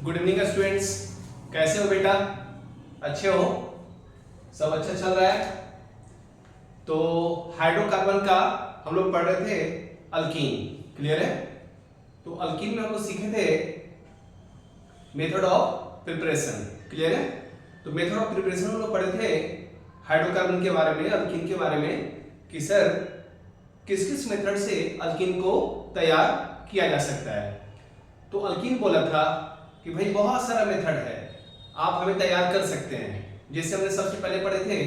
Good evening students, कैसे हो बेटा? अच्छे हो? सब अच्छा चल रहा है? तो हाइड्रोकार्बन का हम लोग पढ़ रहे थे अल्कीन, क्लियर है? तो अल्कीन में हम लोग सीखे थे मेथड ऑफ प्रिपरेशन, क्लियर है? तो मेथड ऑफ प्रिपरेशन हम लोग पढ़े थे हाइड्रोकार्बन के बारे में, अल्कीन के बारे में कि सर किस किस मेथड से अल्कीन को तैयार किया जा सकता है। तो अल्कीन बोला था कि भाई बहुत सारा मेथड है, आप हमें तैयार कर सकते हैं। जैसे हमने सबसे पहले पढ़े थे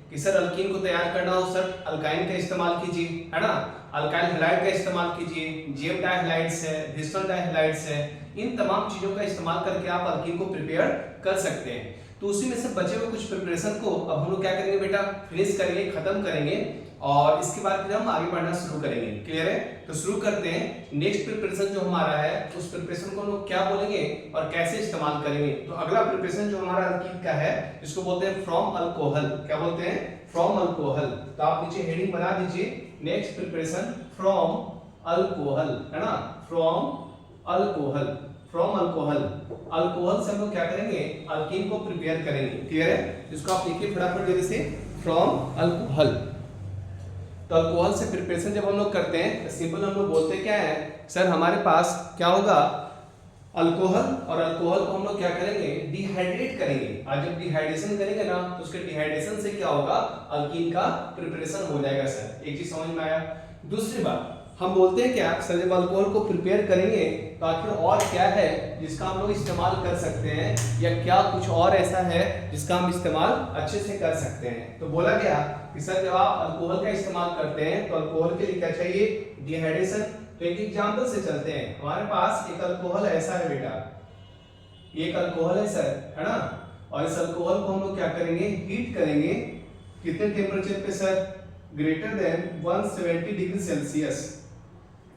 कि सर अल्कीन को तैयार करना हो सर अल्काइन का इस्तेमाल कीजिए, है ना? अल्काइल हैलाइड का इस्तेमाल कीजिए, जेम डाइहैलाइड्स है, हिस्टोन डाइहैलाइड्स है, इन तमाम चीजों का इस्तेमाल करके आप अल्कीन को प्रिपेयर कर सकते हैं। तो उसी में से बचे हुए कुछ प्रिपरेशन को अब हम लोग क्या करेंगे बेटा, फिनिश करेंगे, खत्म करेंगे और इसके बाद फिर हम आगे बढ़ना शुरू करेंगे, क्लियर है? तो शुरू करते हैं। नेक्स्ट प्रिपरेशन जो हमारा है उस प्रिपरेशन को हम लोग क्या बोलेंगे और कैसे इस्तेमाल करेंगे। तो अगला प्रिपरेशन जो हमारा अल्कीन का है इसको बोलते हैं फ्रॉम अल्कोहल। क्या बोलते हैं? From alcohol. तो आप नीचे हेडिंग बना दीजिए, नेक्स्ट प्रिपरेशन फ्रॉम अल्कोहल, है ना? From alcohol, from alcohol. Alcohol से हम लोग क्या करेंगे, अल्कीन को प्रिपेयर करेंगे, क्लियर है? इसको आप लिखिए फटाफट जल्दी से, फ्रॉम अल्कोहल। तो अल्कोहल से प्रिपरेशन जब हम लोग करते हैं तो सिंपल हम लोग बोलते क्या है सर, हमारे पास क्या होगा अल्कोहल, और अल्कोहल को हम लोग क्या करेंगे, डिहाइड्रेट करेंगे। आज जब डिहाइड्रेशन करेंगे ना तो उसके डिहाइड्रेशन से क्या होगा, अल्कीन का प्रिपरेशन हो जाएगा। सर एक चीज समझ में आया? दूसरी बात हम बोलते हैं क्या सर, जब अल्कोहल को प्रिपेयर करेंगे तो आखिर और क्या है जिसका हम लोग इस्तेमाल कर सकते हैं, या क्या कुछ और ऐसा है जिसका हम इस्तेमाल अच्छे से कर सकते हैं। तो बोला गया कि सर जब आप अल्कोहल का इस्तेमाल करते हैं तो अल्कोहल के लिए क्या चाहिए, डिहाइड्रेशन। तो एक एग्जांपल से चलते हैं। हमारे पास एक अल्कोहल ऐसा है बेटा, ये एक अल्कोहल है सर, है ना? और इस अल्कोहल को हम लोग क्या करेंगे, हीट करेंगे। कितने टेम्परेचर पे sir? Greater than 170 degree Celsius.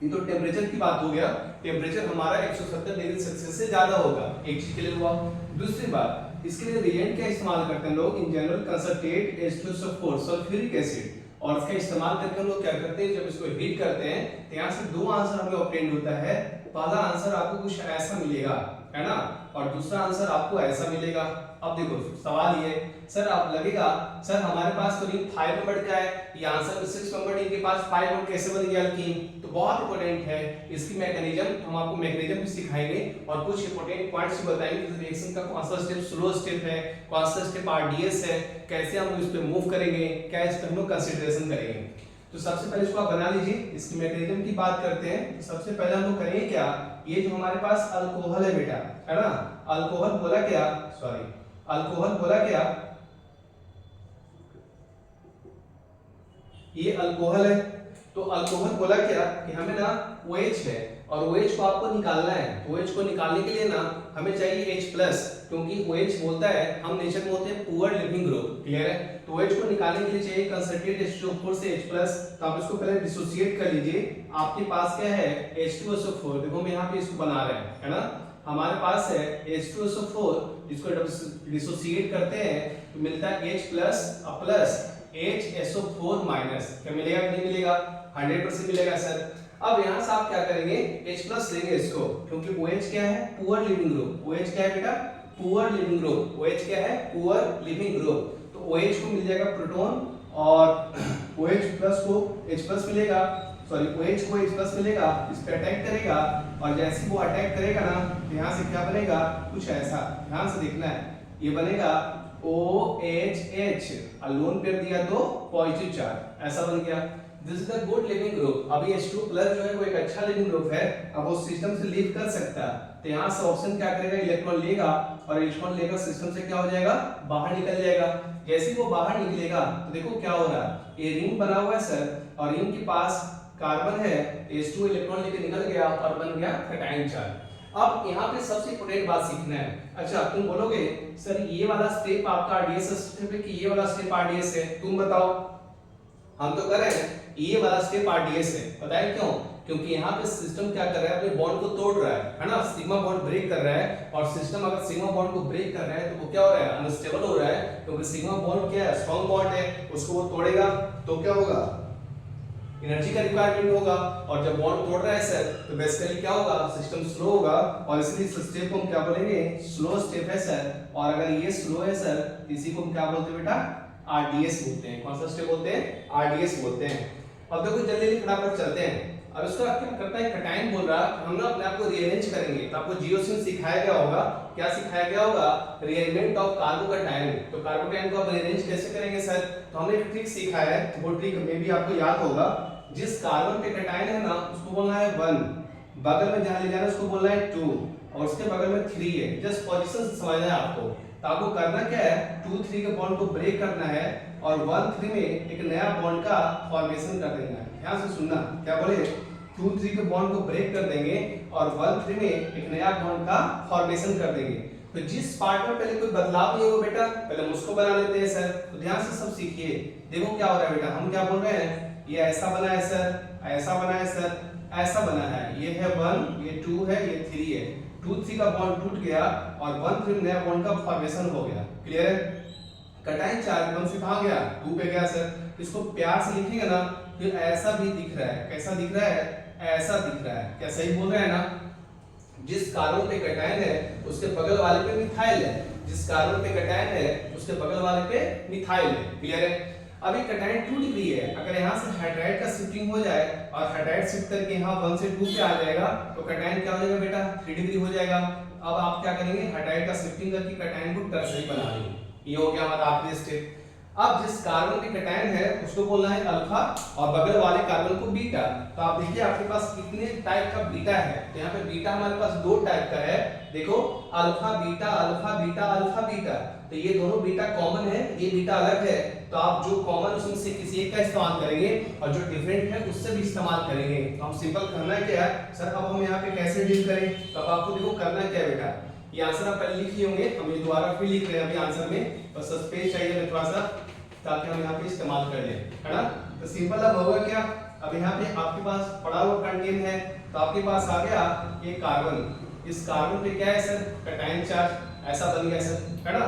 ये तो टेम्परेचर की बात हो गया, टेम्परेचर हमारा 170 डिग्री सेल्सियस से ज्यादा होगा, एक चीज के लिए हुआ। दूसरी बात, इसके लिए रिएजेंट क्या इस्तेमाल करते हैं लोग, in general concentrate H2SO4 sulphuric acid. और इसका इस्तेमाल करके हम लोग क्या करते हैं, जब इसको हीट करते हैं तो यहाँ से दो आंसर हमें ऑब्टेन होता है। पहला आंसर आपको कुछ ऐसा मिलेगा, है ना? और दूसरा आंसर आपको ऐसा मिलेगा। अब देखो सवाल ये सर आप लगेगा सर हमारे पास तो रिंग 5 मेंबर का है, ये आंसर 6 मेंबर, इनके पास 5 मेंबर कैसे बन गया अल्कीन? तो बहुत इंपॉर्टेंट है इसकी मैकेनिज्म, हम आपको मैकेनिज्म भी सिखाएंगे और कुछ इंपॉर्टेंट पॉइंट्स भी बताएंगे कि रिएक्शन का कौन सा स्टेप स्लो स्टेप है, कौन सा स्टेप आरडीएस है, कैसे हम इस पे मूव करेंगे, क्या इस पे हम लोग कंसीडरेशन करेंगे। तो सबसे पहले इसको आप बना लीजिए। इसकी मैकेनिज्म की बात करते हैं तो सबसे पहले हम लोग करेंगे क्या, ये जो हमारे पास अल्कोहल है बेटा, है ना? अल्कोहल बोला क्या, सॉरी अल्कोहल बोला क्या, ये अल्कोहल है। तो अल्कोहल बोला क्या कि हमें ना OH है और OH को आपको निकालना है। OH को निकालने के लिए ना हमें चाहिए H+, क्योंकि OH बोलता है हम नेचर में होते हैं पुअर लिविंग ग्रुप, क्लियर है? तो OH को निकालने के लिए चाहिए कंसंट्रेट H2O4 से H+। तो आप इसको पहले डिसोसिएट कर लीजिए। आपके पास क्या है, H2SO4। देखो हम यहाँ पे इसको बना रहे हैं, है ना? हमारे पास है H2SO4, इसको डिसोसिएट करते हैं तो मिलता है H+ प्लस HSO4 माइनस। क्या मिलेगा कि नहीं मिलेगा? 100% मिलेगा सर। अब यहाँ से आप क्या करेंगे, H+ लेंगे इसको, क्योंकि OH क्या है, पुअर लिविंग ग्रुप। OH क्या है बेटा, पुअर लिविंग ग्रुप। OH क्या है, पुअर लिविंग ग्रुप। तो OH को मिल जाएगा प्रोटॉन और OH+ को H+ मिलेगा, सॉरी OH को H+ मिलेगा, इस पे अटैक करेगा और जैसे ही वो अटैक करेगा ना तो यहाँ से क्या बनेगा, कुछ ऐसा, ध्यान से देखना है, ये बनेगा OHH, लोन पेयर दिया तो पॉजिटिव चार्ज, ऐसा बन गया। This is the good leaving group. अभी H2+ जो है वो एक अच्छा लिविंग ग्रुप है, अब वो सिस्टम से लीव कर सकता है। तो यहाँ से ऑप्शन क्या करेगा, इलेक्ट्रॉन लेगा और इलेक्ट्रॉन लेगा सिस्टम से क्या हो जाएगा, बाहर निकल जाएगा। जैसे ही वो बाहर निकलेगा तो देखो क्या हो रहा है, ये रिंग बना हुआ है सर और रिंग के पास कार्बन है, H2 इलेक्ट्रॉन लेके निकल गया और बन गया कैटायन चार्ज। अब यहाँ पे सबसे इंपॉर्टेंट बात सीखना है। अच्छा तुम बोलोगे सर ये वाला स्टेप आपका आरडीएस स्टेप है कि ये वाला स्टेप आरडीएस है, तुम बताओ। हम तो कर रहे हैं ये वाला स्टेप आरडीएस है, पता है क्यों? क्योंकि यहाँ पे सिस्टम क्या कर रहा है, अपने बॉन्ड को तोड़ रहा है ना? सिग्मा बॉन्ड ब्रेक कर रहा है और सिस्टम अगर सिग्मा बॉन्ड को ब्रेक कर रहा है तो वो क्या हो रहा है, अनस्टेबल हो रहा है, क्योंकि सिग्मा बॉन्ड क्या है, स्ट्रॉन्ग बॉन्ड है, उसको वो तोड़ेगा तो क्या होगा, एनर्जी का रिक्वायरमेंट होगा, और जब बॉन्ड तोड़ रहा है सर तो बेसिकली क्या होगा, सिस्टम स्लो होगा, और इसलिए इस स्टेप को हम क्या बोलेंगे, स्लो स्टेप है सर। और अगर ये स्लो है सर, इसी को हम क्या बोलते हैं बेटा, आरडीएस बोलते हैं। कौन सा स्टेप बोलते हैं, आरडीएस बोलते हैं। अब देखो जल्दी फटाफट चलते हैं। अब इसका क्या करता है, कटाइन बोल रहा है हम ना अपने आप को रीअरेंज करेंगे, तो आपको जियोसिन सिखाया गया होगा, क्या सिखाया गया होगा, रीअरेंजमेंट ऑफ कार्बोकैटायन। तो कार्बोकैटायन को आप रीअरेंज कैसे करेंगे सर, तो हमने एक ट्रिक सीखा है, वो ट्रिक में भी आपको याद होगा। जिस कार्बन पे कैटायन है ना उसको बोलना है 1, बगल में जहां ले जाना है उसको बोलना है 2, और उसके बगल में 3 है। जस्ट पोजीशन समझना है आपको। तो आपको करना क्या है, 2 3 के बॉन्ड को ब्रेक करना है, और 1 3 में एक नया बॉन्ड का फॉर्मेशन कर देना है। ध्यान से सुनना, क्या बोले, 2 3 के बॉन्ड को ब्रेक कर देंगे और 1 3 में एक नया बॉन्ड का फॉर्मेशन कर देंगे। तो जिस पार्ट में पहले कोई बदलाव नहीं होगा बेटा, पहले हम उसको बना लेते हैं सर। तो ध्यान से सब सीखिए। देखो क्या हो रहा है बेटा, हम क्या बोल रहे हैं, ये ऐसा बना है सर, ऐसा बना है सर, ऐसा बना है, ये है 1, ये 2 है, ये 3 है। 2 3 का बॉन्ड टूट गया और 1 3 नया बॉन्ड का फॉर्मेशन हो गया। क्लियर है। कटाइन चार्ज 1 से कहां गया, 2 पे गया सर। इसको प्यार से लिखेंगे ना, फिर ऐसा भी दिख रहा है। कैसा दिख रहा है, ऐसा दिख रहा है। क्या सही बोल रहे हैं ना। जिस कार्बन पे कैटायन है उसके बगल वाले पे मिथाइल है, जिस कार्बन पे कैटायन है उसके बगल वाले पे मिथाइल है। क्लियर है। अभी कैटायन 2 डिग्री है, अगर यहाँ से हाइड्राइड का शिफ्टिंग हो जाए और हाइड्राइड शिफ्ट करके यहाँ 1 से 2 पे आ जाएगा तो कैटायन क्या हो जाएगा बेटा, 3 डिग्री हो जाएगा। अब आप क्या करेंगे, हाइड्राइड का शिफ्टिंग करके कैटायन को टर्सरी बना देंगे। ये हो गया हमारा आखिरी स्टेप। अब जिस कार्बन पे कैटायन है उसको बोलना है अल्फा और बगल वाले कार्बन को बीटा। तो आप देखिए आपके पास कितने टाइप का बीटा है, तो यहाँ पे बीटा हमारे पास 2 टाइप का है। देखो alpha beta, alpha beta, alpha beta. तो ये दोनों बीटा कॉमन है, ये बीटा अलग है। तो आप जो कॉमन उसमें से किसी एक का इस्तेमाल करेंगे और जो डिफरेंट है उससे भी इस्तेमाल करेंगे। तो हम सिंपल करना क्या है सर, अब हम यहाँ पे कैसे डील करें, तो अब आपको देखो करना क्या है बेटा। ये आंसर आप पहले लिख लिए होंगे, हम ये दोबारा फिर लिख रहे हैं अभी आंसर में, बस स्पेस चाहिए हमें थोड़ा सा ताकि हम यहाँ पे इस्तेमाल कर लें, है ना। तो सिंपल अब होगा क्या, अब यहाँ पे आपके पास पड़ा हुआ कंटेन है, तो आपके पास आ गया ये कार्बन। इस कार्बन पे क्या है सर, कैटायन चार्ज, ऐसा बन गया सर, है ना।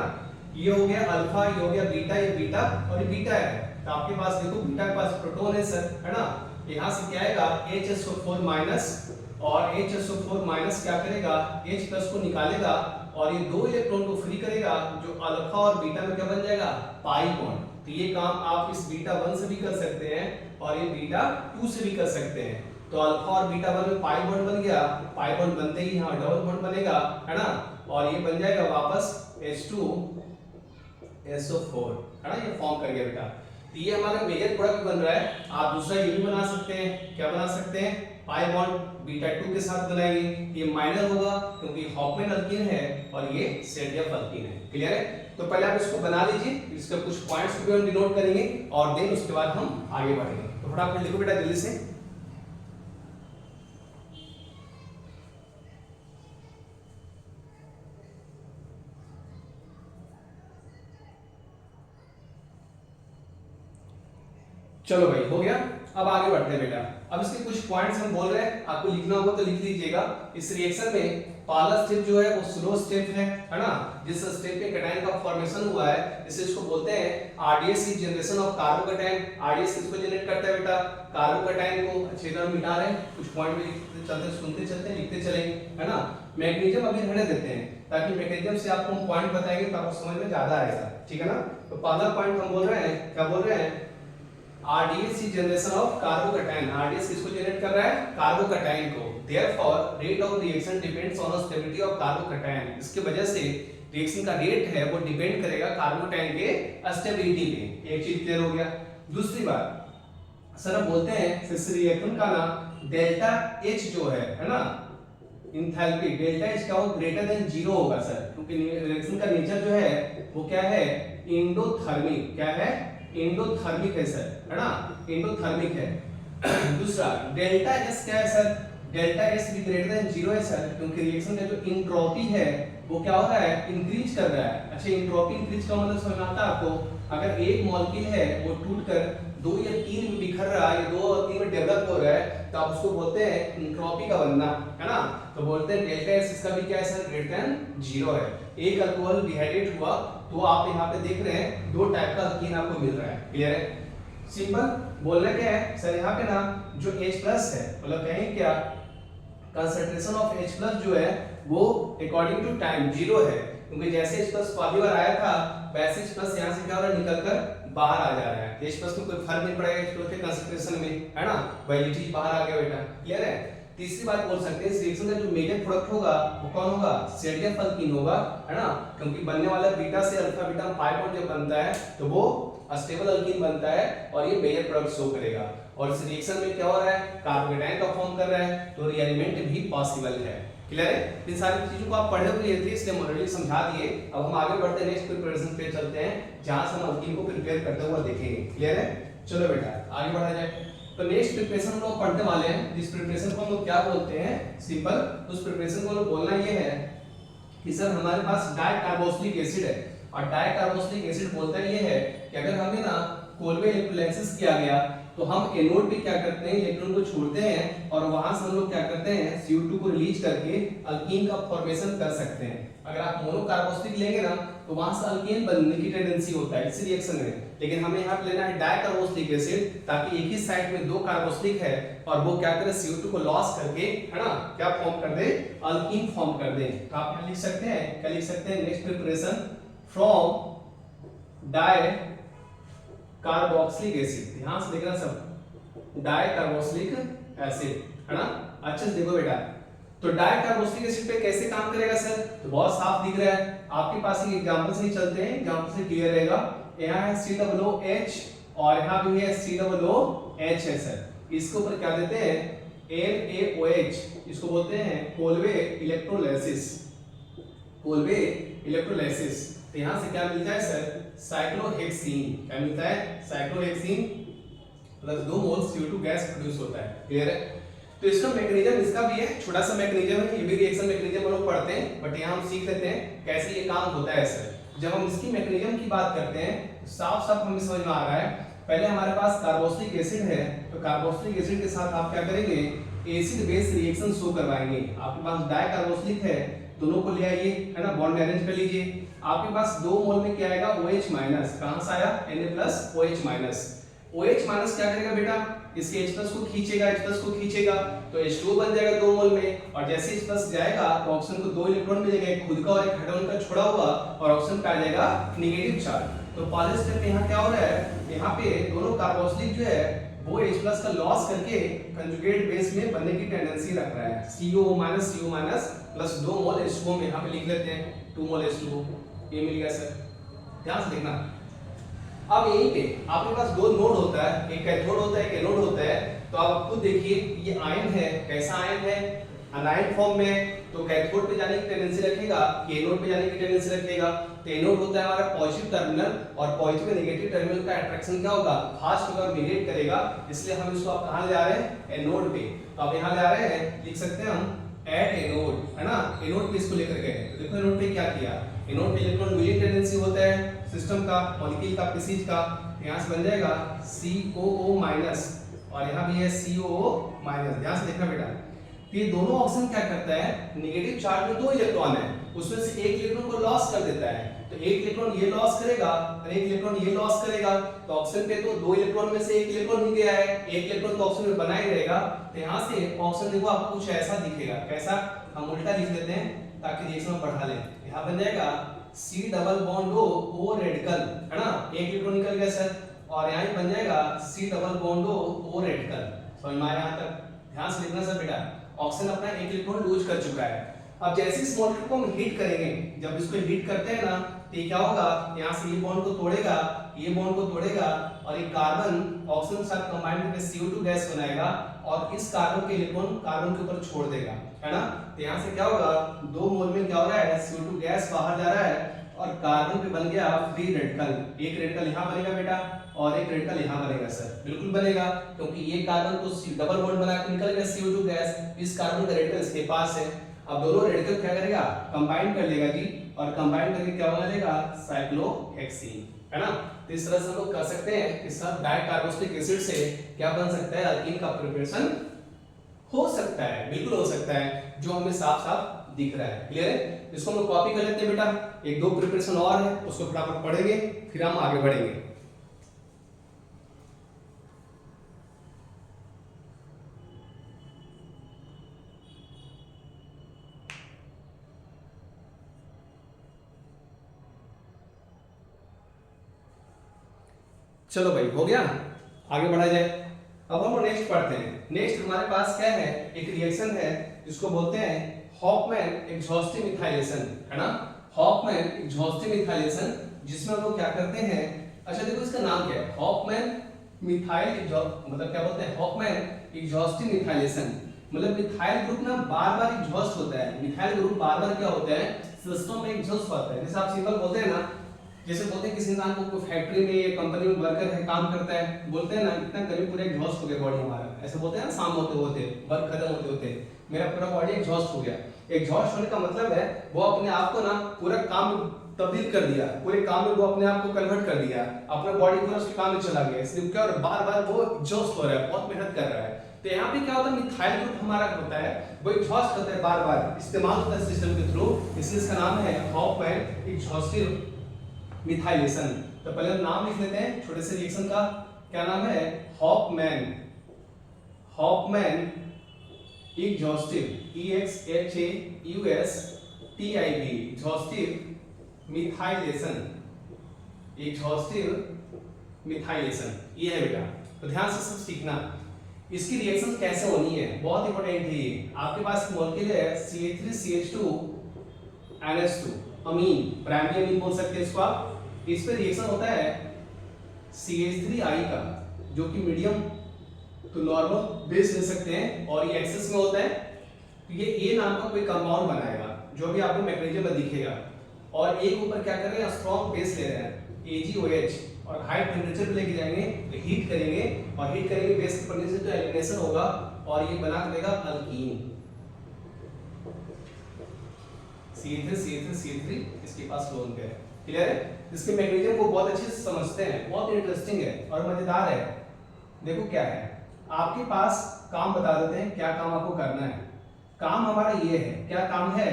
ये हो गया अल्फा, ये हो गया बीटा, ये बीटा और ये बीटा है। तो आपके पास देखो बीटा के पास प्रोटॉन है सर, है ना। यहाँ से क्या आएगा HSO4 माइनस, और HSO4 माइनस क्या करेगा, H प्लस को निकालेगा और ये 2 इलेक्ट्रॉन को फ्री करेगा, जो अल्फा और बीटा में क्या बन जाएगा, पाई बॉन्ड। तो ये काम आप इस बीटा 1 से भी कर सकते हैं और ये बीटा 2 से भी कर सकते हैं। तो अल्फा और बीटा 1 में पाई बॉन्ड बन गया, पाई बॉन्ड बनते ही यहाँ डबल बॉन्ड बनेगा, है ना। और ये बन जाएगा वापस H2SO4, है ना, ये फॉर्म कर गया बेटा। तो ये हमारा मेजर प्रोडक्ट बन रहा है। आप दूसरा ये भी बना सकते हैं, क्या बना सकते हैं, पाई बॉन्ड बीटा 2 के साथ बनाएंगे। ये माइनर होगा क्योंकि हॉफमैन अल्कीन है और ये सेडीएफ अल्कीन है। क्लियर है। तो पहले आप इसको बना लीजिए, इसके कुछ पॉइंट्स को भी हम डिनोट करेंगे और देन उसके बाद हम आगे बढ़ेंगे। तो फटाफट लिखो बेटा जल्दी से। चलो भाई हो गया। अब आगे बढ़ते हैं बेटा। अब इसके कुछ पॉइंट्स हम बोल रहे हैं, आपको लिखना होगा तो लिख लीजिएगा। इस रिएक्शन में पहला स्टेप जो है वो स्लो स्टेप है ना। जिस स्टेप पे कैटायन का फॉर्मेशन हुआ है इसे इसको बोलते हैं आरडीएस की जनरेशन ऑफ कार्बोकैटायन। आरडीएस किसको जनरेट करता है बेटा, कार्बोकैटायन को। अच्छी तरह मिटा रहे हैं, कुछ पॉइंट भी लिखते चलते, सुनते चलते, लिखते चलेंगे, है ना। मैग्नीशियम अभी रहने देते हैं ताकि मैग्नीशियम से आपको हम पॉइंट बताएंगे तो आपको समझ में ज्यादा आएगा, ठीक है ना। तो पहला पॉइंट हम बोल रहे हैं, क्या बोल रहे हैं, RDS is generation of carbocation. RDS किसको जनरेट कर रहा है, कार्बोकैटायन को। Therefore rate of reaction depends on the stability of carbocation. इसकी वजह से रिएक्शन का रेट है वो डिपेंड करेगा कार्बोकैटायन के स्टेबिलिटी पे। एक चीज क्लियर हो गया। दूसरी बात सर हम बोलते हैं इस रिएक्शन का ना डेल्टा एच जो है ना, इंथैल्पी डेल्टा एच क्या हो, ग्रेटर देन 0 होगा सर, क्योंकि रिएक्शन का नेचर जो है वो क्या है, एंडोथर्मिक। क्या है, एंडोथर्मिक है सर, है ना, एंडोथर्मिक है। दूसरा डेल्टा एस क्या है सर, डेल्टा एस भी ग्रेटर देन 0 है सर, क्योंकि रिएक्शन का जो एंट्रोपी है वो क्या हो रहा है, इंक्रीज कर रहा है। अच्छा एंट्रोपी इंक्रीज का मतलब समझ में आता है आपको, अगर एक मॉलिक्यूल है वो टूटकर 2 या 3 में बिखर रहा है, 2 और 3 में डेवलप हो रहा है, तो आप उसको बोलते हैं एंट्रोपी का बनना, है ना। तो बोलते हैं डेल्टा एस इसका भी क्या है सर, ग्रेटर देन 0 है। एक अल्कोहल डिहाइड्रेट हुआ तो आप यहाँ पे देख रहे हैं 2 टाइप का अल्कीन आपको मिल रहा है। क्लियर है, सिंपल। बोलना क्या है सर, यहाँ पे ना जो H प्लस है, मतलब कहें क्या, कंसंट्रेशन ऑफ H प्लस जो है वो अकॉर्डिंग टू टाइम 0 है, क्योंकि जैसे H प्लस पहली बार आया था वैसे H प्लस यहाँ से क्या हो रहा है, निकल कर बाहर आ जा रहा है। H प्लस में कोई फर्क नहीं पड़ेगा H प्लस के कंसंट्रेशन में, है ना, वही चीज बाहर आ गया बेटा, क्लियर है। तीसरी बात बोल सकते हैं, इस रिएक्शन का जो मेजर प्रोडक्ट होगा वो कौन होगा, ZF अल्कीन होगा, है ना, क्योंकि बनने वाला बीटा से अल्फा बीटा पाई बॉन्ड जब बनता है तो वो अस्टेबल अल्कीन बनता है और ये मेजर प्रोडक्ट शो करेगा। और इस रिएक्शन में क्या हो रहा है, कार्बोकेटायन का फॉर्म कर रहा है, तो रीअरेंजमेंट भी पॉसिबल है, क्लियर है। इन सारी चीजों को आप पढ़ने को लिए थे इसलिए मॉडल समझा दिए। अब हम आगे बढ़ते हैं, नेक्स्ट प्रिपरेशन पे चलते हैं जहां से हम अल्कीन को प्रिपेयर करते हुए देखेंगे, क्लियर है। चलो बेटा आगे बढ़ा जाए। तो नेक्स्ट प्रिपरेशन हम लोग पढ़ने वाले हैं, जिस प्रिपरेशन को हम लोग क्या बोलते हैं, सिंपल, उस प्रिपरेशन को बोलना ये है कि सर हमारे पास डाइकार्बोक्सिलिक एसिड है, और डाइकार्बोक्सिलिक एसिड बोलता है ये है कि अगर हमें ना कोलवे इलेक्ट्रोलाइसिस किया गया तो हम एनोड पे क्या करते हैं, इलेक्ट्रॉन को छोड़ते हैं और वहां से हम लोग क्या करते हैं, CO2 को रिलीज करके अल्कीन का फॉर्मेशन कर सकते हैं। अगर आप मोनोकार्बोक्सिलिक लेंगे ना तो वहां से अल्कीन बनने की टेंडेंसी होता है इस रिएक्शन में, लेकिन हमें यहाँ पे लेना है डाइकार्बोक्सिलिक एसिड, ताकि एक ही साइड में दो कार्बोक्सिलिक है और वो क्या करे, CO2 को लॉस करके, है ना, क्या फॉर्म कर दे, अल्कीन फॉर्म कर दे। तो आप यहाँ लिख सकते हैं, क्या लिख सकते हैं, next preparation from di carboxylic acid, ध्यान से देखना सब, डाइकार्बोक्सिलिक एसिड, है ना। अच्छे से देखो बेटा, तो डाइकार्बोक्सिलिक एसिड पे कैसे काम करेगा सर, तो बहुत साफ दिख रहा है आपके पास, एक एग्जांपल से ही चलते हैं, एग्जांपल से क्लियर रहेगा। यहाँ है COOH और यहाँ भी है COOH है सर, इसके ऊपर क्या देते हैं, NaOH, इसको बोलते हैं कोलवे इलेक्ट्रोलाइसिस, कोलवे इलेक्ट्रोलाइसिस। तो यहाँ से क्या मिलता है सर, साइक्लोहेक्सीन, क्या मिलता है, साइक्लोहेक्सीन प्लस 2 मोल CO2 गैस प्रोड्यूस होता है, क्लियर है। तो इसका मैकेनिज्म इसका भी है, छोटा सा मैकेनिज्म है, ये भी रिएक्शन मैकेनिज्म हम लोग पढ़ते हैं, बट यहाँ हम सीख लेते हैं कैसे ये काम होता है सर। जब हम इसकी मैकेनिज्म की बात करते हैं साफ साफ हमें समझ में आ रहा है। पहले हमारे पास कार्बोक्सिलिक एसिड है, तो कार्बोक्सिलिक एसिड के साथ आप क्या करेंगे, एसिड बेस रिएक्शन शो करवाएंगे। आपके पास डाइकार्बोक्सिलिक है, दोनों को ले आइए, है ना, बॉन्ड अरेंज कर लीजिए। आपके पास 2 मोल में क्या आएगा, OH माइनस, कहां से आया, Na+OH माइनस। OH माइनस क्या करेगा बेटा, इसके H प्लस को खींचेगा, H प्लस को खींचेगा तो H2 बन जाएगा 2 मोल में, और जैसे H प्लस जाएगा तो ऑक्सीजन को 2 इलेक्ट्रॉन मिलेगा, एक खुद का और एक हाइड्रोजन का छोड़ा हुआ, और ऑक्सीजन पे आ जाएगा नेगेटिव चार्ज। तो पहले स्टेप यहाँ क्या हो रहा है, यहाँ पे दोनों कार्बोक्सिलिक जो है वो H प्लस का लॉस करके कंजुगेट बेस में बनने की टेंडेंसी रख रहा है, CO माइनस प्लस 2 मोल H2O में यहाँ पे लिख लेते हैं 2 मोल H2O, ये मिल गया सर, ध्यान से देखना। अब यहीं पे आपके पास 2 नोड होता है, एक कैथोड होता है, एक एनोड होता है। तो आप खुद देखिए ये आयन है, कैसा आयन है, अनायन फॉर्म में, तो कैथोड पे जाने की टेंडेंसी रखेगा, एनोड पे जाने की टेंडेंसी रखेगा। तो एनोड होता है हमारा पॉजिटिव टर्मिनल, और पॉजिटिव और नेगेटिव टर्मिनल का अट्रैक्शन क्या होगा, फास्ट होगा, मिग्रेट करेगा, इसलिए हम इसको आप कहां ले जा रहे हैं, एनोड पे। तो अब यहां ले आ रहे हैं, लिख सकते हैं हम एट एनोड, है ना, एनोड पे इसको लेकर गए। तो देखो एनोड पे क्या किया, एनोड पे इलेक्ट्रॉन व्हीलिंग टेंडेंसी होता है सिस्टम का, मॉलिक्यूल का, प्रीसीज का, यहां से बन जाएगा COO माइनस, और यहां भी है COO माइनस, ध्यान से देखना बेटा। तो ये दोनों ऑक्सीजन क्या करता है, नेगेटिव चार्ज में 2 इलेक्ट्रॉन है, उसमें से एक इलेक्ट्रॉन को लॉस कर देता है, तो एक इलेक्ट्रॉन ये लॉस करेगा और एक इलेक्ट्रॉन ये लॉस करेगा। तो ऑक्सीजन पे तो 2 इलेक्ट्रॉन में से एक इलेक्ट्रॉन ही गया है, एक इलेक्ट्रॉन तो ऑक्सीजन में बना ही रहेगा। तो यहां से ऑक्सीजन देखो आपको कुछ ऐसा दिखेगा, कैसा, हम उल्टा लिख लेते हैं ताकि रिएक्शन में बढ़ा लें। यहां बन जाएगा C double bond O radical, है ना, एक इलेक्ट्रॉन निकल गया सर, और यहां बन जाएगा C double bond O radical. समझ में आया यहां तक, ध्यान से लिखना सर बेटा। ऑक्सीजन अपना एक इलेक्ट्रॉन लूज कर चुका है। अब जैसे इस मॉलिक्यूल को हम हीट करेंगे, जब इसको हीट करते हैं ना तो ये क्या होगा, यहाँ से ये बॉन्ड को तोड़ेगा, ये बॉन्ड को तोड़ेगा, और ये कार्बन ऑक्सीजन के साथ कंबाइन करके CO2 गैस बनाएगा, और इस कार्बन के इलेक्ट्रॉन कार्बन के ऊपर छोड़ देगा, है ना। तो यहाँ से क्या होगा, 2 मोल में क्या हो रहा है, CO2 गैस बाहर जा रहा है, और कार्बन पे बन गया फ्री रेडिकल। एक रेडिकल यहाँ बनेगा बेटा, और एक रेडिकल यहाँ बनेगा सर, बिल्कुल बनेगा, क्योंकि ये कार्बन तो डबल बॉन्ड बना के निकल गया CO2 गैस, इस कार्बन का रेडिकल इसके पास है। अब दोनों रेडिकल क्या करेगा, कंबाइन कर लेगा जी, और कंबाइन करके क्या बना देगा, साइक्लोहेक्सीन, है ना। तो इस तरह से हम लोग कर सकते हैं कि सब डाइकार्बोक्सिलिक एसिड से क्या बन सकता है, अल्कीन का प्रिपरेशन हो सकता है, बिल्कुल हो सकता है, जो हमें साफ साफ दिख रहा है, क्लियर है। इसको हम लोग कॉपी कर लेते हैं बेटा, 1-2 प्रिपरेशन और है, उसको फटाफट पढ़ेंगे, फिर हम आगे बढ़ेंगे। चलो भाई हो गया ना, आगे बढ़ा जाए। अब हम नेक्स्ट पढ़ते हैं। नेक्स्ट हमारे पास क्या है, एक रिएक्शन है जिसको बोलते हैं हॉफमैन एग्जॉस्टिव मिथाइलेशन, है ना। हॉफमैन एग्जॉस्टिव मिथाइलेशन, जिसमें हम लोग क्या करते हैं, अच्छा देखो इसका नाम क्या है, हॉफमैन मिथाइल मतलब क्या बोलते हैं, हॉफमैन एग्जॉस्टिव मिथाइलेशन। मतलब मिथाइल ग्रुप ना बार बार एग्जॉस्ट होता है। मिथाइल ग्रुप बार बार क्या होता है, सिस्टम में एग्जॉस्ट होता है। जैसे आप सिंपल बोलते हैं ना, जैसे बोलते हैं किसी इंसान को कोई फैक्ट्री में या कंपनी में वर्कर है, काम करता है, बोलते हैं ना इतना गर्मी पूरा एग्जॉस्ट हो गया बॉडी हमारा, ऐसे बोलते हैं ना, शाम होते होते वर्क खत्म होते होते मेरा पूरा बॉडी एग्जॉस्ट हो गया। एग्जॉस्ट होने का मतलब है वो अपने आप को ना पूरा काम तब्दील कर दिया, पूरे काम में वो अपने आप को कन्वर्ट कर दिया, अपना बॉडी पूरा उसके काम में चला गया, इसलिए क्या, और बार बार वो एग्जॉस्ट हो रहा है, बहुत मेहनत कर रहा है। तो यहाँ पे क्या होता है, मिथाइल ग्रुप हमारा होता है वो एग्जॉस्ट होता है, बार बार इस्तेमाल होता है सिस्टम के थ्रू, इसलिए इसका नाम है हॉफमैन एग्जॉस्टिव मिथाइलेशन। तो पहले हम नाम लिख लेते हैं छोटे से रिएक्शन का, क्या नाम है, Hoffman, Hoffman exhaustive, EXHAUSTIV exhaustive methylation, exhaustive methylation, ये है बेटा। तो ध्यान से सब सीखना। इसकी रिएक्शन कैसे होनी है, बहुत इंपॉर्टेंट है ये। आपके पास मॉलिक्यूल है CH3CH2 NH2, अमीन, प्राइमरी अमीन बोल सकते हैं इसको आप। इस पे रिएक्शन होता है CH3I का, जो कि मीडियम तो नॉर्मल बेस ले सकते हैं, और ये एक्सेस में होता है, तो ये A नाम का कोई कंपाउंड बनाएगा जो भी आपको मैग्नीशियम में दिखेगा, और एक ऊपर क्या कर रहे हैं, स्ट्रॉन्ग बेस ले रहे हैं AgOH, और हाई टेम्परेचर पे लेके जाएंगे, तो हीट करेंगे, और हीट करेंगे बेस के पड़ने से तो एलिमिनेशन होगा, और ये बना देगा अल्कीन, CH3 इसके पास लोन पे है। क्लियर है। इसके मैग्नीशियम को बहुत अच्छे से समझते हैं, बहुत इंटरेस्टिंग है और मजेदार है। देखो क्या है, आपके पास काम बता देते हैं, क्या काम आपको करना है। काम हमारा ये है, क्या काम है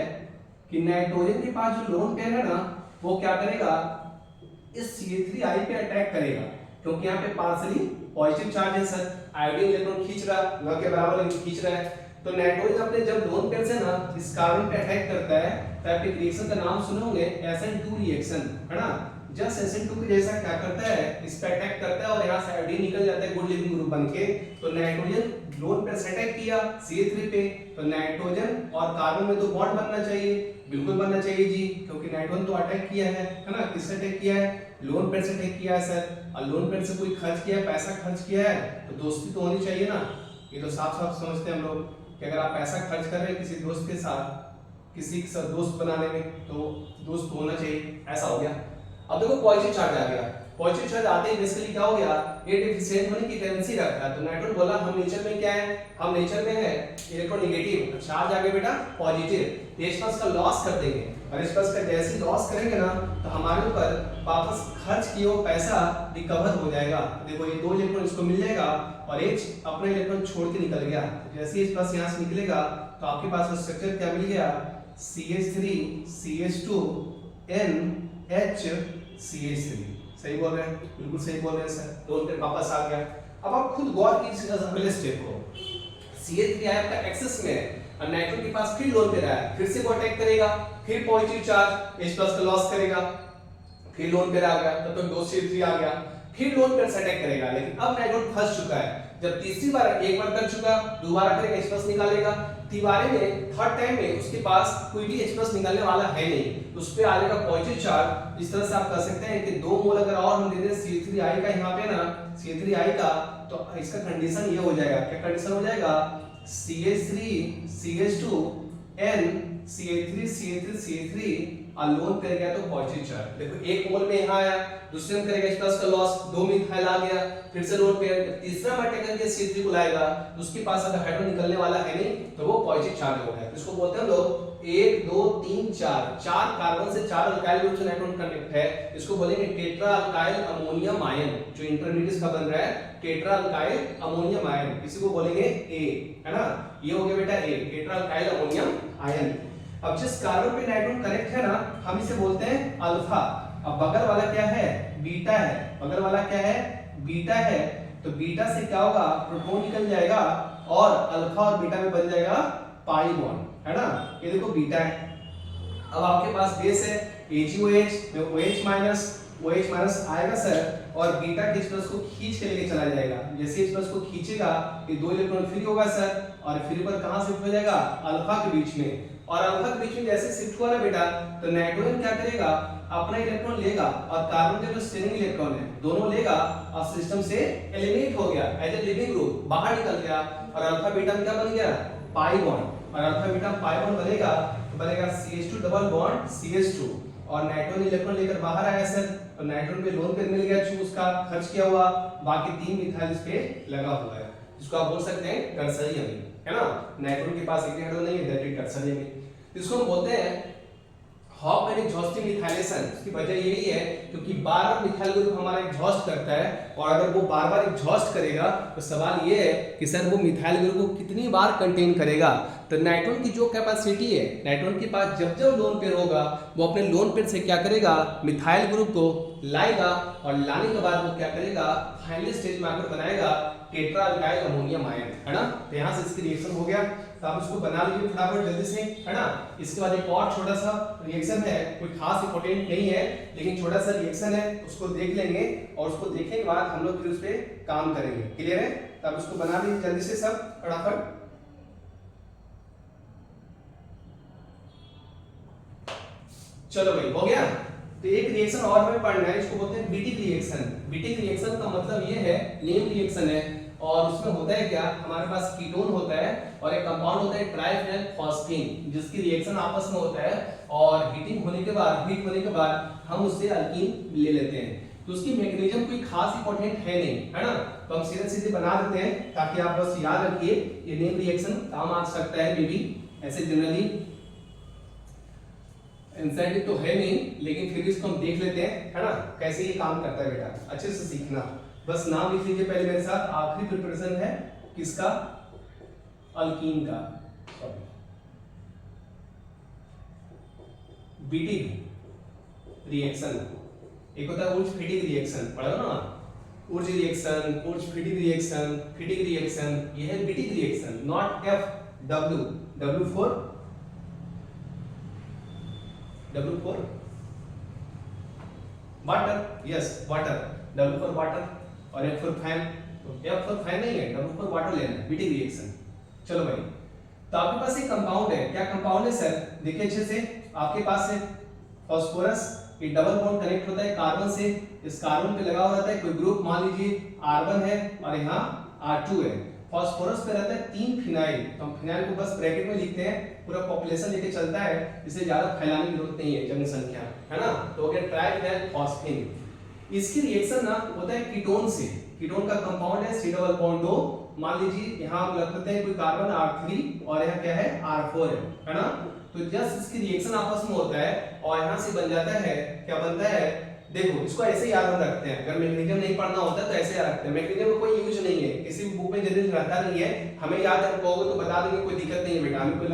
कि नाइट्रोजन के पास जो लोन पेयर है ना, वो क्या करेगा, इस CH3I पे अटैक करेगा, क्योंकि यहाँ पे पार्शियली पॉजिटिव चार्ज है सर, आयोडीन इलेक्ट्रॉन खींच रहा, न के बराबर लेकिन खींच रहा है, तो नाइट्रोजन अपने जब लोन पेयर से ना इस कार्बन पे अटैक करता है, तो आप एक रिएक्शन का नाम सुने होंगे SN2 रिएक्शन, है ना। जस्ट SN2 के जैसा क्या करता है, इस पे अटैक करता है, और यहाँ से आयोडीन निकल जाता है गुड लिविंग ग्रुप बनके। तो नाइट्रोजन लोन पेयर से अटैक किया CH3 पे, तो नाइट्रोजन और कार्बन में तो बॉन्ड बनना चाहिए, बिल्कुल बनना चाहिए जी, क्योंकि नाइट्रोजन तो अटैक किया है ना, किससे अटैक किया है, लोन पेयर से अटैक किया है सर, और लोन पेयर से कोई खर्च किया है, पैसा खर्च किया है, तो दोस्ती तो होनी चाहिए ना। ये तो साफ साफ समझते हैं हम लोग कि अगर आप पैसा खर्च कर रहे हैं किसी दोस्त के साथ, किसी के साथ दोस्त बनाने में, तो दोस्त होना चाहिए, ऐसा हो गया। अब देखो पॉजिटिव चार्ज आ गया, पॉजिटिव चार्ज आते ही बेसिकली क्या हो गया, ये डिफिशिएंट होने की टेंडेंसी रखता है, तो नाइट्रोजन बोला हम नेचर में क्या है, हम नेचर में है इलेक्ट्रोनेगेटिव, चार्ज आ गया बेटा पॉजिटिव, H+ का लॉस कर देंगे, और H+ का जैसे लॉस करेंगे ना, तो हमारे ऊपर वापस खर्च किया हुआ पैसा रिकवर हो जाएगा। देखो ये 2 इलेक्ट्रॉन इसको मिल जाएगा, और H अपना इलेक्ट्रॉन छोड़ के निकल गया, जैसे ही H+ यहाँ से निकलेगा, तो आपके पास स्ट्रक्चर क्या मिल गया, CH3 CH2 NH सही बोल रहे हैं, बिल्कुल सही बोल रहे हैं सर, तो फिर वापस आ गया। अब आप खुद गौर कीजिए अगले स्टेप को, CH3 आपका एक्सेस में है, और नाइट्रोजन के पास फिर लोन पे रहा है, फिर से वो अटैक करेगा, फिर पॉजिटिव चार्ज H+ का लॉस करेगा, फिर लोन पे आ गया, तब तो 2 CH3 आ गया, फिर लोन पे अटैक करेगा, लेकिन अब नाइट्रोजन फंस चुका है, जब तीसरी बार एक बार कर चुका, दोबारा करेगा H+ निकालेगा, तिवारे में थर्ड टाइम में उसके पास कोई भी H+ निकालने वाला है नहीं, उस पे आ जाएगा पॉजिटिव चार्ज। इस तरह से आप कर सकते हैं कि 2 मोल अगर और हम दे दें CH3I का यहाँ पे ना, CH3I का, तो इसका कंडीशन ये हो जाएगा, क्या कंडीशन हो जाएगा, CH3 CH2 N CH3 और लोन कर गया तो पॉजिटिव चार्ज। देखो एक मोल में यहाँ आया, दूसरे में करेगा H+ का लॉस, 2 मिथाइल आ गया, फिर से लोन पे, तीसरा में अटैक करके CH3 को लाएगा, उसके पास अगर हाइड्रोजन निकलने वाला है नहीं, तो वो पॉजिटिव चार्ज हो गया। इसको बोलते हैं हम लोग 1 2 3 4 कार्बन से 4 अल्काइल ग्रुप से नाइट्रोजन कनेक्ट है, इसको बोलेंगे टेट्रा अल्काइल अमोनियम आयन, जो इंटरमीडिएट का बन रहा है टेट्रा अल्काइल अमोनियम आयन, इसी को बोलेंगे A, है ना। ये हो गया बेटा A, tetra alkyl ammonium ion. अब जिस कार्बन पे नाइट्रोजन कनेक्ट है ना, हम इसे बोलते हैं अल्फा। अब बगल वाला क्या है, बीटा है, बगल वाला क्या है, बीटा है, तो बीटा से क्या होगा, प्रोटॉन निकल जाएगा, और अल्फा और बीटा में बन जाएगा पाई बॉन्ड, है ना। ये देखो बीटा है। अब आपके पास बेस है AgOH में OH माइनस आएगा सर, और बीटा के H+ को खींच के लेके चला जाएगा। जैसे H+ को खींचेगा ये 2 इलेक्ट्रॉन फ्री होगा सर, और फ्री पर कहां शिफ्ट हो जाएगा, अल्फा के बीच में। और अल्फा के बीच में जैसे शिफ्ट हुआ ना बेटा, तो नाइट्रोजन क्या करेगा, अपना इलेक्ट्रॉन लेगा और कार्बन के जो स्टेरिंग इलेक्ट्रॉन है दोनों लेगा और सिस्टम से एलिमिनेट हो गया, एज ए लिविंग ग्रुप बाहर निकल गया। और अल्फा बीटा में क्या बन गया, पाई बॉन्ड। और अल्फा बीटा पाई बॉन्ड बनेगा तो बनेगा CH2 डबल बॉन्ड CH2, और नाइट्रोजन इलेक्ट्रॉन लेकर बाहर आया सर, तो नाइट्रोजन पे लोन पेयर मिल गया, चूज का खर्च किया हुआ, बाकी 3 मिथाइल इस पे लगा हुआ है, जिसको आप बोल सकते हैं टर्सरी अमीन, है ना। नाइट्रोजन के पास एक हाइड्रोजन नहीं है, दैट इज टर्सरी अमीन। इसको हम बोलते हैं हॉप एंड एग्जॉस्टिव मिथाइलेशन। इसकी वजह यही है क्योंकि बार-बार मिथाइल ग्रुप हमारा एग्जॉस्ट करता है, और अगर वो बार-बार एग्जॉस्ट करेगा तो सवाल ये है कि सर वो मिथाइल ग्रुप को कितनी बार कंटेन करेगा। तो नाइट्रोजन की जो कैपेसिटी है, नाइट्रोजन के पास जब जब लोन पेयर होगा वो अपने लोन पेयर से क्या करेगा, मिथाइल ग्रुप को लाएगा, और लाने के बाद वो क्या करेगा, फाइनल स्टेज में आकर बनाएगा टेट्रा अल्काइल अमोनियम आयन, है ना। तो यहाँ से इसकी रिएक्शन हो गया, तो आप इसको बना लीजिए फटाफट जल्दी से, है ना। इसके बाद एक और छोटा सा रिएक्शन है, कोई खास इंपॉर्टेंट नहीं है लेकिन छोटा सा रिएक्शन है, उसको देख लेंगे और उसको देखने के बाद हम लोग फिर उस पे काम करेंगे। क्लियर है, तो आप इसको बना लीजिए जल्दी से सब फटाफट। चलो भाई हो गया। तो एक रिएक्शन और हमें पढ़ना है, इसको बोलते हैं बीटिक रिएक्शन। बीटिक रिएक्शन का मतलब ये है, नेम रिएक्शन है, और उसमें होता है क्या, हमारे पास कीटोन होता है और एक कंपाउंड होता है ट्राइफेनल फॉस्फीन, जिसकी रिएक्शन आपस में होता है, और हीटिंग होने के बाद, हीट होने के बाद हम उससे अल्कीन ले लेते हैं। तो उसकी मैकेनिज्म कोई खास इंपॉर्टेंट है नहीं, है ना। तो हम सीधे सीधे बना देते हैं ताकि आप बस याद रखिए, ये नेम रिएक्शन काम आ सकता है, मे बी ऐसे जनरली एंजाइटी तो है नहीं, लेकिन फिर भी इसको हम देख लेते हैं, है ना, कैसे ये काम करता है बेटा, अच्छे से सीखना। बस नाम लिख लीजिए पहले मेरे साथ। आखिरी प्रिपरेशन है किसका, अल्कीन का। बीटिक रिएक्शन, एक होता है उर्ज-फीटिक रिएक्शन, पढ़ा ना, Wurtz reaction, Wurtz Fittig reaction, Fittig reaction, ये है Fittig reaction, not FW, W for water, yes water, W for water, और F फॉर फैन, तो F फॉर फैन नहीं है, W फॉर वाटर लेना है, बीटिक रिएक्शन। चलो भाई, तो आपके पास एक कंपाउंड है, क्या कंपाउंड है सर, देखिए अच्छे से, आपके पास है फास्फोरस, ये डबल बॉन्ड कनेक्ट होता है कार्बन से, इस कार्बन पे लगा हुआ रहता है कोई ग्रुप, मान लीजिए R1 है और यहाँ R2 है। फास्फोरस पे रहता है 3 फिनाइल, तो हम फिनाइल को बस ब्रैकेट में लिखते हैं, पूरा पॉपुलेशन लेके चलता है, इसे ज्यादा फैलाने की जरूरत नहीं है, जनसंख्या, है ना। तो हो गया ट्राइफेनल फॉस्फीन। इसकी रिएक्शन ना होता है कीटोन से, कीटोन का कंपाउंड है C डबल बॉन्ड 2, मान लीजिए यहाँ हम लगते हैं कोई कार्बन R3 और यहाँ क्या है R4 है ना। तो जस्ट इसकी रिएक्शन आपस में होता है और यहाँ से बन जाता है, क्या बनता है, देखो इसको ऐसे ही याद रखते हैं, अगर मैकेनिज्म नहीं पढ़ना होता तो ऐसे याद रखते हैं, मैकेनिज्म का कोई यूज नहीं है, किसी भी बुक में जनरली रहता नहीं है, हमें याद रखोगे तो बता देंगे, कोई दिक्कत नहीं है बेटा, हमें कोई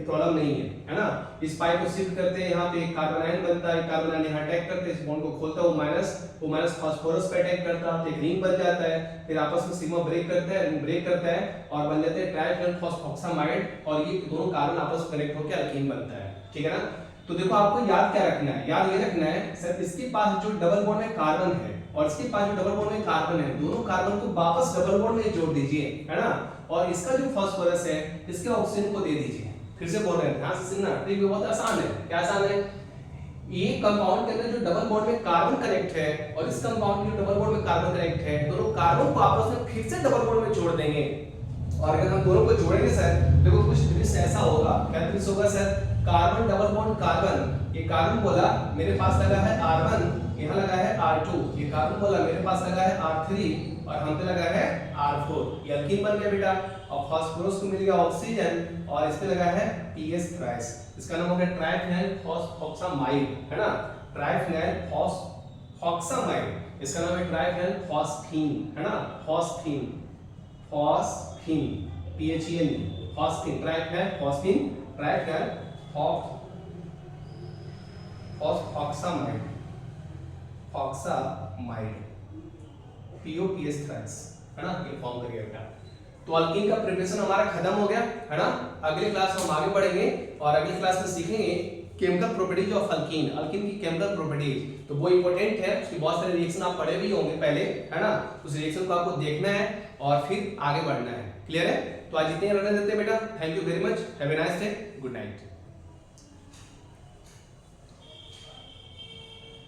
प्रॉब्लम नहीं है ना। इस पाई को शिफ्ट करते हैं, यहाँ पे एक कार्बन आयन बनता है, कार्बन आयन यहाँ अटैक करते हैं, इस बॉन्ड को खोलता है, वो माइनस फास्फोरस पे अटैक करता है, एक रिंग बन जाता है, फिर आपस में सिग्मा ब्रेक करता है, ब्रेक करता है और बन जाते हैं ट्राइफेनल फॉस्फोक्सामाइड, और ये दोनों कार्बन आपस में कनेक्ट होकर अल्कीन बनता है, ठीक है ना। तो देखो आपको याद क्या रखना है, याद ये रखना है सर, इसके पास जो डबल बॉन्ड में कार्बन है और इसके पास जो डबल बॉन्ड में कार्बन है, दोनों कार्बन को वापस डबल बॉन्ड में जोड़ दीजिए, है ना। और इसका जो फास्फोरस है इसके ऑक्सीजन को दे दीजिए। फिर से बोल रहे हैं, ध्यान से सुनना, ट्रिक बहुत आसान है। क्या आसान है, ये कंपाउंड के अंदर जो डबल बॉन्ड में कार्बन कनेक्ट है और इस कंपाउंड में जो डबल बॉन्ड में कार्बन कनेक्ट है, दोनों कार्बन को आपस में फिर से डबल बॉन्ड में जोड़ देंगे। और अगर हम दोनों को जोड़ेंगे सर, देखो कुछ दृश्य ऐसा होगा, क्या दृश्य होगा sir, carbon double bond carbon, ये कार्बन बोला मेरे पास लगा है R1, यहाँ लगा है R2, ये कार्बन बोला मेरे पास लगा है R3 और हम पे लगा है R4, ये अल्कीन बन गया बेटा। और फास्फोरस को मिल गया ऑक्सीजन और इस पे लगा है PS थ्राइस, इसका नाम हो गया ट्राइफेनल फॉस्फोक्सामाइड, है ना, ट्राइफेनल फॉस्फोक्सामाइड, इसका नाम है ट्राइफेनल फॉस्फीन, है ना, phosphine, phosphine, PHEN, phosphine, triphenyl phosphine, triphenyl phosphoxamide, phoxamide, POPS thrice, है ना, ये फॉर्म करिएगा। तो अल्कीन का प्रिपरेशन हमारा खत्म हो गया, है ना। अगली क्लास में हम आगे बढ़ेंगे और अगली क्लास में सीखेंगे chemical properties of alkyne, alkyne की केमिकल प्रॉपर्टीज, तो वो इंपॉर्टेंट है, उसके बहुत सारे रिएक्शन आप पढ़े भी होंगे पहले, है ना, उस रिएक्शन को आपको देखना है और फिर आगे बढ़ना है। क्लियर है? तो आज इतने रहने देते हैं बेटा। Thank you very much, have a nice day, good night.